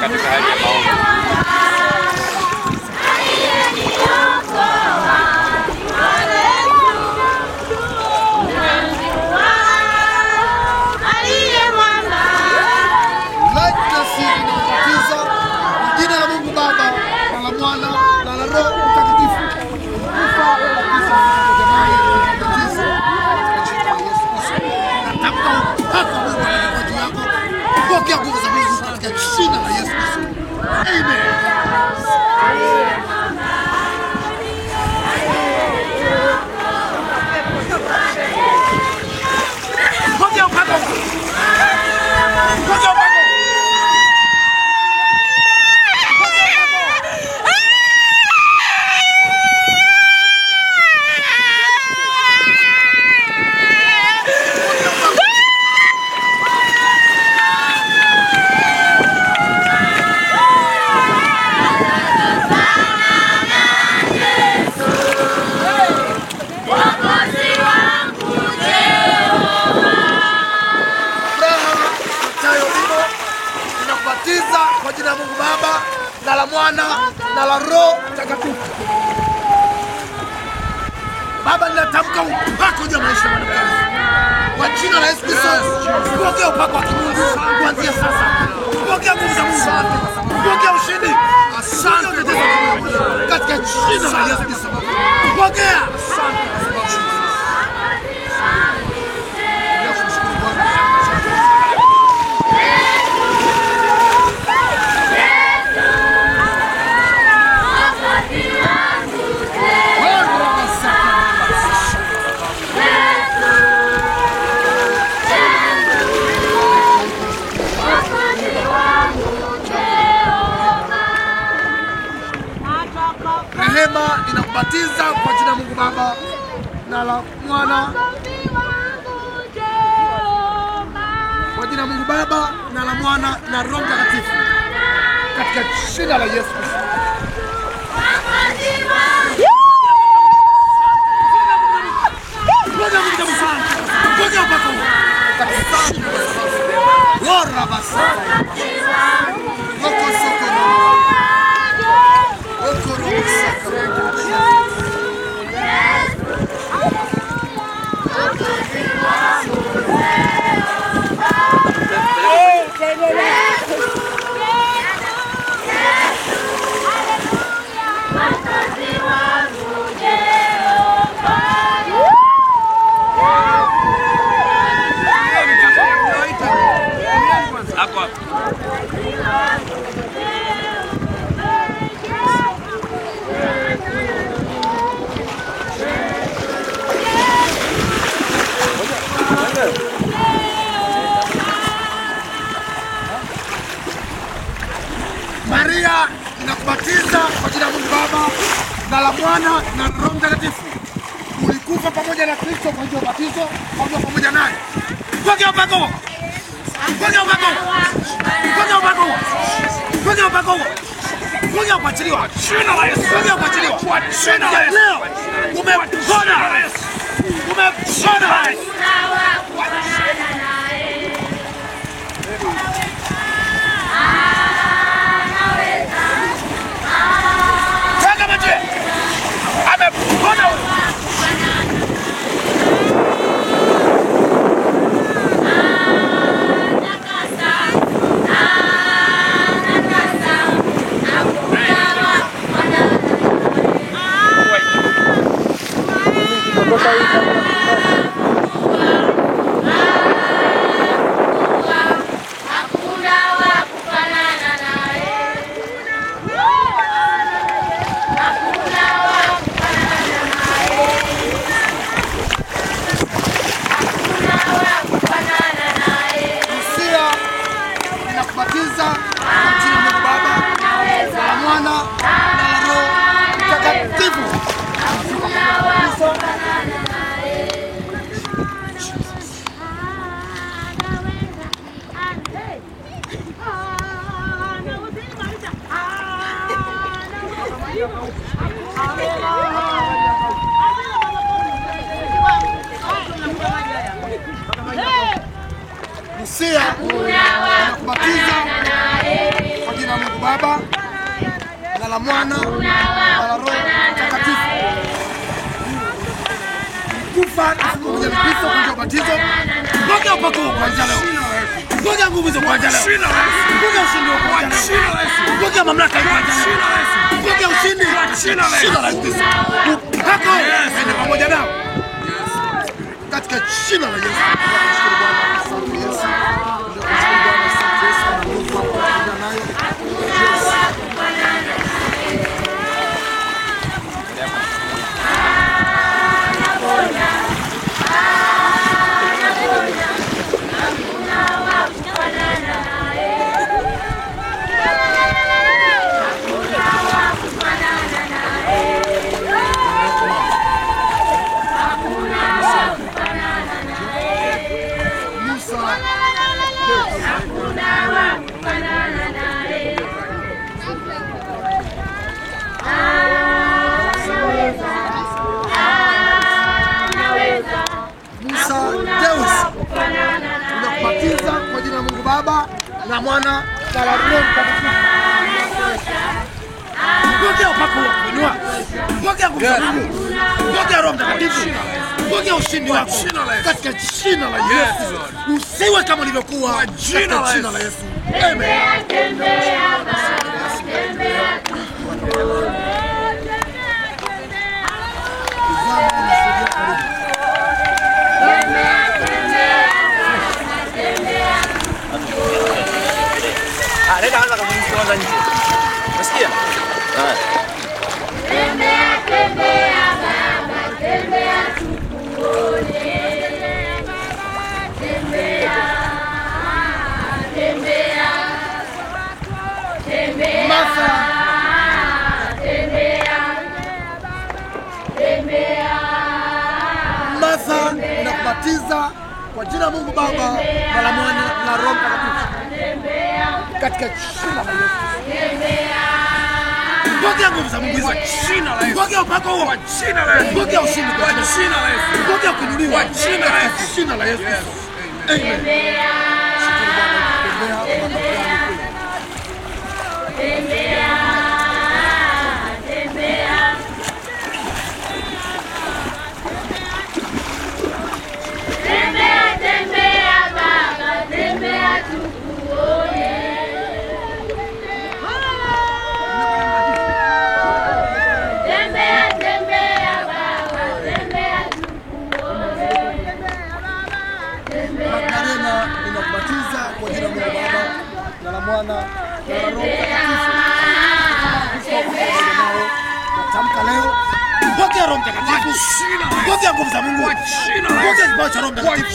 katika hali ya maombi. Jina la Mungu Baba na la Mwana na la Roho Mtakatifu. Pokea nguvu za Mungu katika jina la Yesu Kristo. Amen. Pokea upako. Pokea upako. Kwa jina la Mungu Baba na la Mwana na la Roho Mtakatifu. Baba, ninatamka upako juu ya maisha ya mwanadamu. Kwa jina la Yesu Kristo, pokea upako wa kimungu kuanzia sasa. Pokea nguvu za Mungu. Pokea ushindi. Asante katika jina la Yesu Kristo. Pokea. Rehema ninakubatiza kwa jina la Mungu Baba na la Mwana, kwa jina la Mungu Baba na la Mwana na Roho Mtakatifu, katika jina la Yesu Kristo. Maria, ninakubatiza kwa jina la Mungu Baba na la Mwana na Roho Mtakatifu. Ulikufa pamoja na Kristo kwa njia ya ubatizo, pamoja naye. Pokea upako. Pokea upako. Pokea upako. Pokea upako. Pokea kuachiliwa. Jina la Yesu. Pokea kuachiliwa. Jina la Yesu. Umepona. Umepona. Busia, nakubatiza kwa jina Baba na la Mwana na la Roho Mtakatifu. Kufa pamoja na Kristo kwa ubatizo. Pokea upako kuanzia leo. Pokea nguvu za kuanzia leo. Pokea ushindi wa kuanzia leo. Pokea mamlaka ya kuanzia leo. Pokea ushindi kwa jina la Yesu. Upako ende pamoja nao. Katika jina la Yesu. Tunashukuru Bwana, asante Yesu. Tunashukuru Bwana, asante Yesu na Mungu wako pamoja nayo. Tunakubatiza kwa jina la Mungu Baba na Mwana na Roho Mtakatifu. Pokea upako wa kuinua. Pokea nguvu za Mungu. Pokea Roho Mtakatifu. Pokea ushindi wako katika jina la Yesu. Usiwe kama ulivyokuwa katika jina la Yesu. Amen. Leta kwanza kabisa kwanza nje. Unasikia? Tembea tembea baba, tembea tukuone. Tembea. Tembea. Tembea. Tembea. Tembea. Martha, ninakubatiza kwa jina la Mungu Baba na la Mwana na Roho Mtakatifu. Katika jina la Yesu. Pokea nguvu za Mungu kwa jina la Yesu. Pokea upako huo kwa jina la Yesu. Pokea ushindi kwa jina la Yesu. Pokea kuinuliwa kwa jina la Yesu. Amen. Ninakubatiza kwa jina la Mungu Baba na la Mwana na la Roho Mtakatifu. Natamka leo, pokea Roho Mtakatifu. Pokea nguvu za Mungu. Pokea kipawa cha Roho Mtakatifu.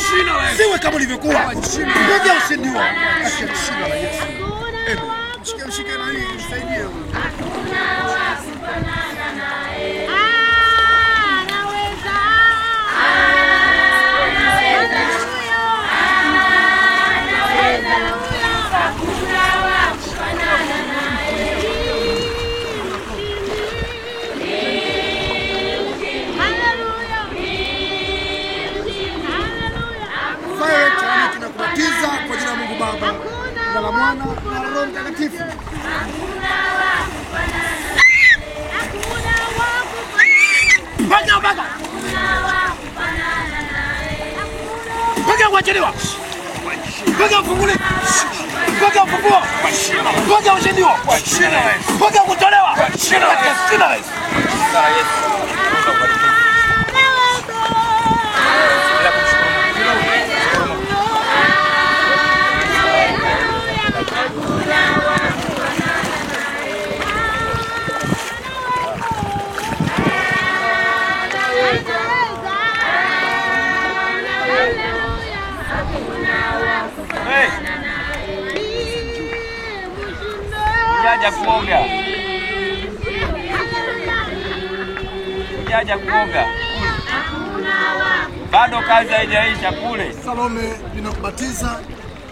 Siwe kama ulivyokuwa. Pokea ushindi wako katika jina la Yesu. Amen. Mshike na hii nisaidie. Tunakubatiza kwa jina la Mungu Baba na la Mwana na la Roho Mtakatifu. Pokea kuachiliwa. Pokea ufunguliwa. Pokea ufunguo. Pokea ushindi wako. Pokea kutolewa. Katika jina la Yesu. Ujaja kuoga. Ujaja kuoga. Bado kazi haijaisha kule. Salome, ninakubatiza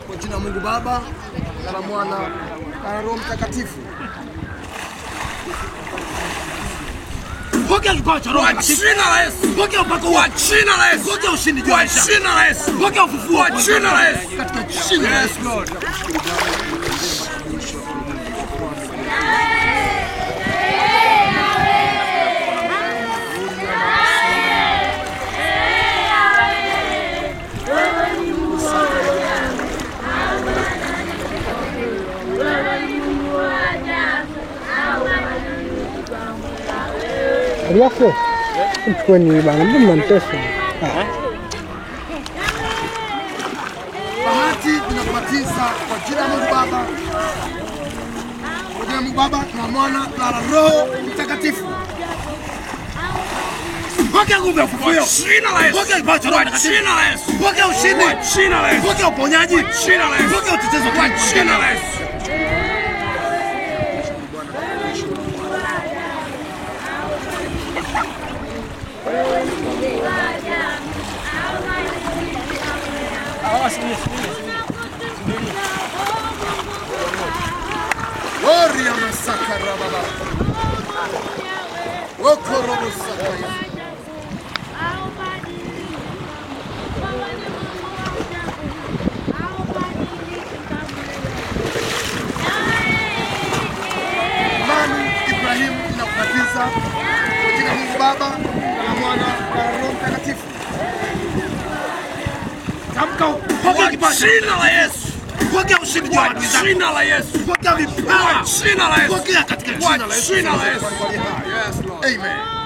kwa jina la Mungu Baba na la Mwana na la Roho Mtakatifu. Pokea kipawa cha Roho Mtakatifu. Kwa jina la Yesu. Pokea upako kwa jina la Yesu. Pokea ushindi kwa jina la Yesu. Pokea ufufuo kwa jina la Yesu. Katika jina la Yesu. gari yako. Mchukueni bana, mbona mnamtesa? Bahati tunakubatiza kwa jina la Mungu Baba, kwa jina la Mungu Baba na Mwana na Roho Mtakatifu. Pokea nguvu ya ufufuo. Jina la Yesu. Pokea kipaji cha jina la Yesu. Pokea ushindi. Jina la Yesu. Pokea uponyaji. Jina la Yesu. Pokea utetezi kwa jina la Yesu. Gloria masakara baba. Okorobo sakaya. Ibrahim inakubatiza kwa jina la Mungu Baba na Mwana na Roho Mtakatifu. Tamka pokea kipaji jina la Yesu. Pokea ushindi kwa jina la Yesu. Pokea vipawa jina la Yesu. Pokea katika jina la Yesu. Yes Lord. Amen.